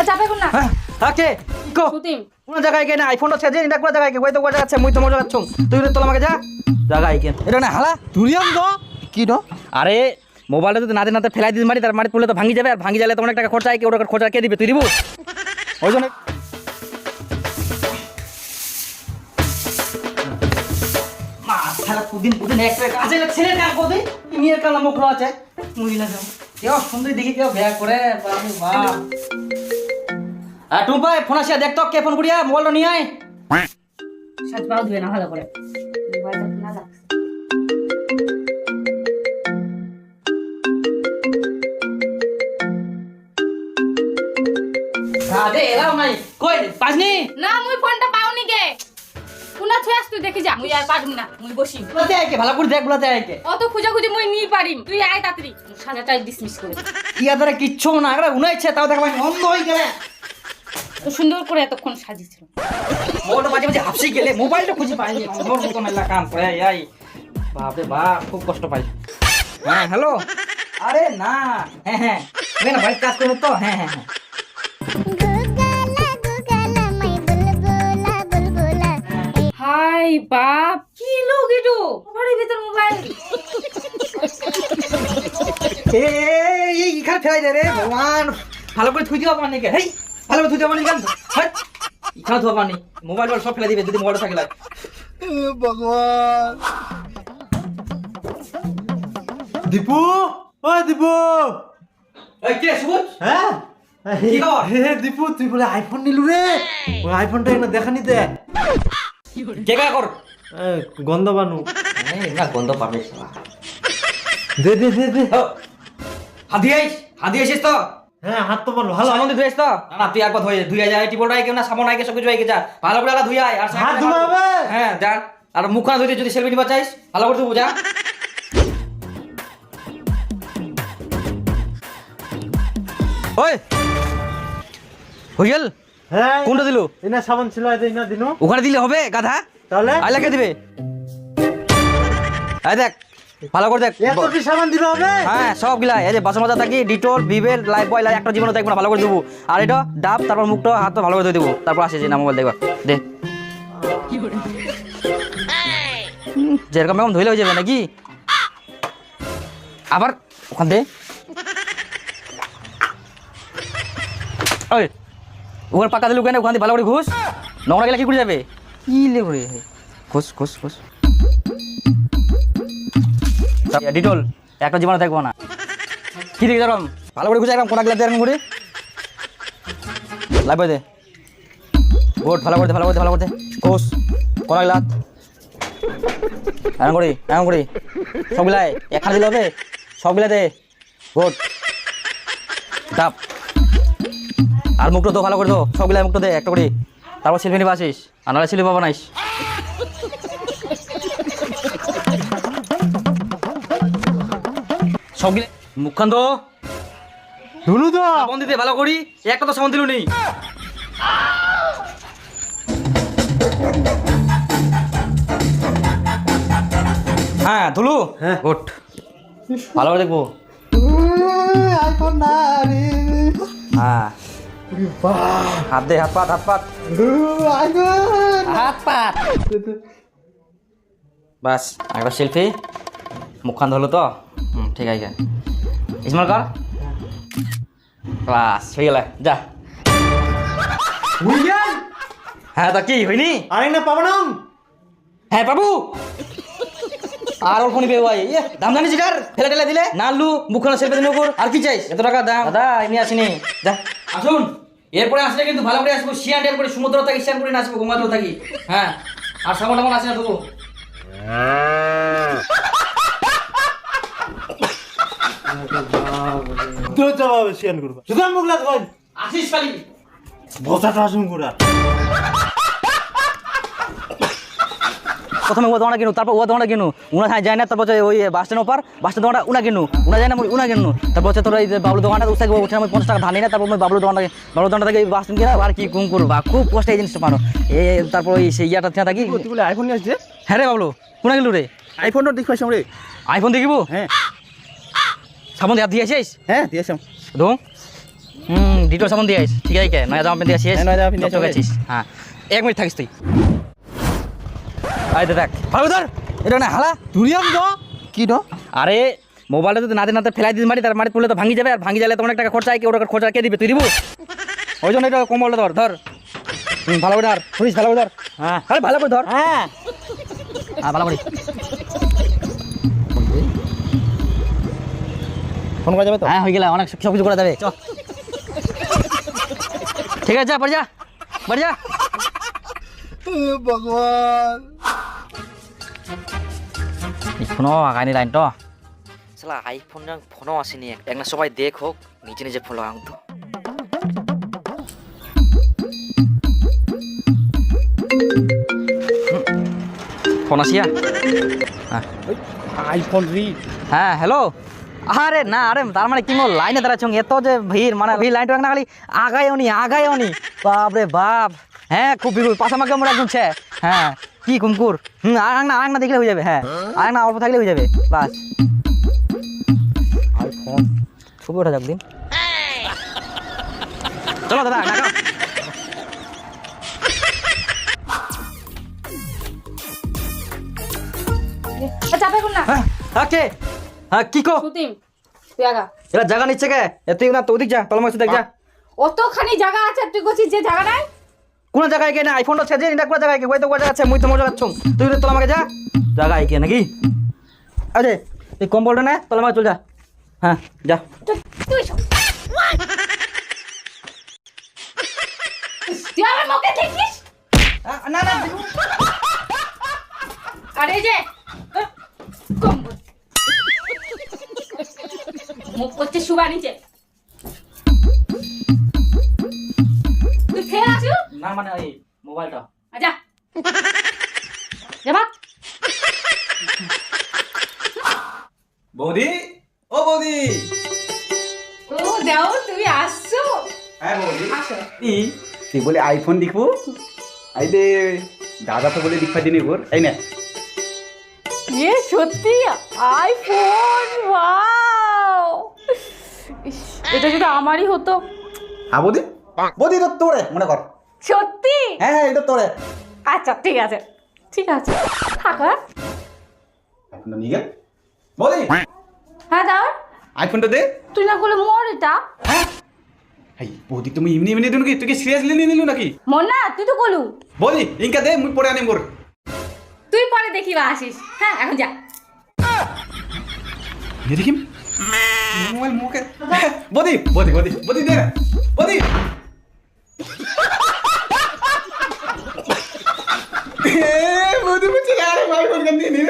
চাপে কোন না থাকে কো সুতিম কোন জায়গায় কেন আইফোনটা ছেজে এটা কোন জায়গায় কে কই তো কোন জায়গা আছে মুই তো মজা করছুম তুই তো আমাকে যা জায়গায় কেন এটা না হালা তুরিয়াম তো কি নো আরে মোবাইলটা তো নাতে নাতে ফেলাই দিস মারি তার মারি পড়লে তো ভাঙি যাবে আর ভাঙি গেলে তো অনেক টাকা খরচা হয় কি ওটা খরচা কে দিবে তুই দিব ওই জন্য মা শালা পুদিন পুদিন একটা কাজে ছেলে কাজ করতে মেয়ের কালা মুখ আছে মুই না যাও কেউ সুন্দরী দেখি কেউ বিয়া করে বাবু বাহ আর টুম্পা ফোন আসিয়া দেখ তো কে ফোন করিয়া মোবাইলটা নিয়ে আয় সাজ পাও দিবে না ভালো করে মোবাইলটা না যাক কাজে এলাও নাই কই পাসনি না মুই ফোনটা পাওনি কে কোনা ছয়াস তুই দেখি যা মুই আর পারবি না মুই বসি বলাতে আইকে ভালো করে দেখ বলাতে আইকে অত খুঁজা খুঁজি মুই নি পারিম তুই আয় তাড়াতাড়ি সাজাটা ডিসমিস করে কি আদারে কিচ্ছু না আরে উনাইছে তাও দেখা ভাই অন্ধ হই গেলে তো সুন্দর করে এতক্ষণ সাজিয়েছিল মোবাইলটা মাঝে মাঝে হাফসি গেলে মোবাইলটা খুঁজে পাইনি অন্ধর মতো মেলা কাম করে আই বাপরে বাপ খুব কষ্ট পাই হ্যাঁ হ্যালো আরে না হ্যাঁ হ্যাঁ না ভাই কাজ করো তো হ্যাঁ হ্যাঁ হ্যাঁ হাই বাপ কি লোক এটো ঘরের ভিতর মোবাইল এই এখানে ফেলাই দে রে ভগবান ভালো করে থুই দিও পানি কে হেই ভালো করে থুই দিও পানি কেন হ্যাঁ এখানে ধোয়া পানি মোবাইল সব ফেলে দিবে যদি মোবাইলটা থাকে ভগবান দীপু ও দীপু এই কে সুবোধ হ্যাঁ কি খবর? হে দীপু তুই বলে আইফোন নিলু রে ওই আইফোনটা এনে দেখানি দে কে কা কর গন্ধ বানু এই না গন্ধ পাবে দে দে দে দে হাদি আইছিস তো হ্যাঁ হাত তো বল ভালো সামনে ধুই আইস তো না তুই একবার ধুই যায় টিপলটা কেউ না সামনে আইকে সব কিছু আইকে যা ভালো করে ধুই আয় আর হাত ধুবে হবে হ্যাঁ যা আর মুখা ধুই যদি সেলফি নিবা চাইস ভালো করে ধুবো যা ওই হইল হ্যাঁ কোনটা দিলু এনা সাবান ছিল এই না দিনু ওখানে দিলে হবে গাধা তাহলে আই লাগে দিবে আই দেখ ভালো করে দেখ এত কি সাবান দিলে হবে হ্যাঁ সব গিলা এই যে বাসন মাজা থাকি ডিটল ভিভেল লাইফ বয় একটা জীবনে দেখবো না ভালো করে দেবো আর এটা ডাব তারপর মুখটা হাত ভালো করে ধুয়ে দেবো তারপর আসে যে না মোবাইল দেখবা দে যেরকম এরকম ধুইলে হয়ে যাবে নাকি আবার ওখান দে ওই ওখানে পাকা দিলু কেন ওখান দিয়ে ভালো করে ঘুষ নোংরা গেলে কি করে যাবে কি লে করে ঘুষ ঘুষ ঘুষ ডিটল একটা জীবনে দেখবো না কি দেখি এরকম ভালো করে ঘুষে একদম কোনা গেলে এরকম করে লাগবে দে গোট ভালো করে ভালো করে ভালো করে ঘুষ কোনা গেলাত এরকম করি সবগুলাই একখানে দিলে হবে সবগুলা দে গোট ডাব আর মুখটা তো ভালো করে তো সবগুলা মুখটা দে একটা করে তারপর সেলফি নিবা আসিস আর নাহলে সেলফি পাবা নাইস সবগুলা মুখখান তো ধুলু তো সাবন দিতে ভালো করি একটা তো সাবন দিলু নেই হ্যাঁ ধুলু হ্যাঁ। গুড ভালো করে দেখবো আইফোন না রে হ্যাঁ হাত দে হাত পাত আইফোন হাত পাত বাস একটা সেলফি মুখখান ধরলো তো ঠিক আছে স্মাইল কর বাস হয়ে গেল যা উইয়ান হ্যাঁ তা কি হয়নি আরেক না পাবনাম হ্যাঁ বাবু আর অল্প নিবে ভাই দাম জানিস এটার ফেলে টেলে দিলে নালু মুখখানা সেলফি দিন ওপর আর কি চাইস এত টাকা দাম দাদা এমনি আসিনি যা আসুন এরপরে আসলে কিন্তু ভালো করে আসবো শিয়ান টেল করে সমুদ্র থাকি শিয়ান করে নাচবো গঙ্গাজল থাকি হ্যাঁ আর সামন টামন আসে না তবু তো জবাব শেয়ার করব সুতরাং মুগলা কই আসিস খালি বসাটা আসুন করে প্রথমে ও দোকানটা কিনু তারপর ও দোকানটা কিনু উনা যায় না তারপর ওই বাস স্ট্যান্ড ওপার বাস স্ট্যান্ড দোকানটা উনা কিনু উনা যায় না উনা কিনু তারপর তোর এই বাবলু দোকানটা উঠে উঠে আমি 50 টাকা ধার নিই না তারপর বাবলু দোকানটা থেকে বাস স্ট্যান্ড কিনা আর কি কুম করবো খুব কষ্ট এই জিনিসটা পানো তারপর ওই সেই ইয়াটা থেকে থাকি তুই বলে আইফোন নিয়ে আসছে হ্যাঁ রে বাবলু কোনা গেলু রে আইফোনটা দেখাইছ রে আইফোন দেখিব হ্যাঁ সাবন হাত দিয়ে আসিস হ্যাঁ দিয়েছাম ধো ডিটোর সাবান দিয়ে আইস ঠিক আছে কে নয়া জামা পেন্টে আসিস হ্যাঁ, নয়া জামা পেন্টে চকচকে আসিস। আছিস হ্যাঁ 1 মিনিট থাকিস তুই আই দেখ ভালো ধর এটা না হালা তুরিয়াম তো কি তো আরে মোবাইলটা যদি নাতে নাতে ফেলাই দিস মারি তার মারি পড়লে তো ভাঙি যাবে আর ভাঙি গেলে তো অনেক টাকা খরচা হয় কি ওটা খরচা কে দিবে তুই দিব ওই জন্য এটা কম্বলটা ধর ধর ভালো করে ধর ধরিস ভালো করে ধর হ্যাঁ আরে ভালো করে ধর হ্যাঁ হ্যাঁ ভালো করে ফোন করা যাবে তো হ্যাঁ হয়ে গেল অনেক সব কিছু করা যাবে চ ঠিক আছে যা বাড়ি যা বাড়ি যা ভগবান ফোনও আগায়নি লাইন তো সালা আইফোন ফোনও আসেনি একটা সবাই দেখ হোক নিজে নিজে ফোন লাগাং তো ফোন আসিয়া হ্যাঁ আইফোন রি হ্যাঁ হ্যালো আরে না আরে তার মানে কি লাইনে দাঁড়াচ্ছ এত যে ভিড় মানে ভিড় লাইনটা না খালি আগায়নি বাপরে বাপ হ্যাঁ খুব ভিড় পাশামাকে আমরা একদম ছে হ্যাঁ কি কুমকুর আর না দেখলে হয়ে যাবে হ্যাঁ আর না অল্প থাকলে হয়ে যাবে বাস আইফোন ছবি ওঠা যাক দিন চলো দাদা না চাপে কোন না হ্যাঁ কে হ্যাঁ কি কো সুতিম তুই আগা এরা জায়গা নিচ্ছে কে তুই না তো ওদিক যা তলমা দেখ যা অতখানি জায়গা আছে তুই কছিস যে জায়গা নাই কোন জায়গায় কে না আইফোনটা ছেড়ে এটা কোন জায়গায় কে ওই তো কোন জায়গা আছে মুই তো মজা করছুম তুই তো আমাকে যা জায়গায় কে নাকি আরে এই কম্বলটা না তলমা চল যা হ্যাঁ যা তুই তুই আমার মুখে দেখিস না না আরে যে কম্বল মুখ করছে শুবা নিচে তুই ফের আসু না মানে এই মোবাইলটা আজা যাবা বৌদি ও বৌদি ও দাও তুমি আসছো হ্যাঁ বৌদি আসো তুই বলে আইফোন দেখবো আই দে দাদা তো বলে দেখবা দিনে ঘর এই না ये সত্যি আইফোন ওয়াও এটা যদি আমারই হতো হ্যাঁ বৌদি বৌদি তো তোরে মনে কর সত্যি হ্যাঁ হ্যাঁ এটা তোরে আচ্ছা ঠিক আছে থাকো আইফোনটা নিয়ে গেল বৌদি হ্যাঁ দাও আইফোনটা দে তুই না বলে মর এটা হ্যাঁ হাই বৌদি তুমি এমনি এমনি দিন কি তুই কি সিরিয়াসলি নিয়ে নিলু নাকি মর না তুই তো বলু বৌদি ইনকা দে মুই পরে আনিম মোর তুই পরে দেখিবা আসিস হ্যাঁ এখন যা ये देखिम मोबाइल मुंह के बदी बदी बदी बदी दे बदी ए बदी मुझे यार भाई बोल के नहीं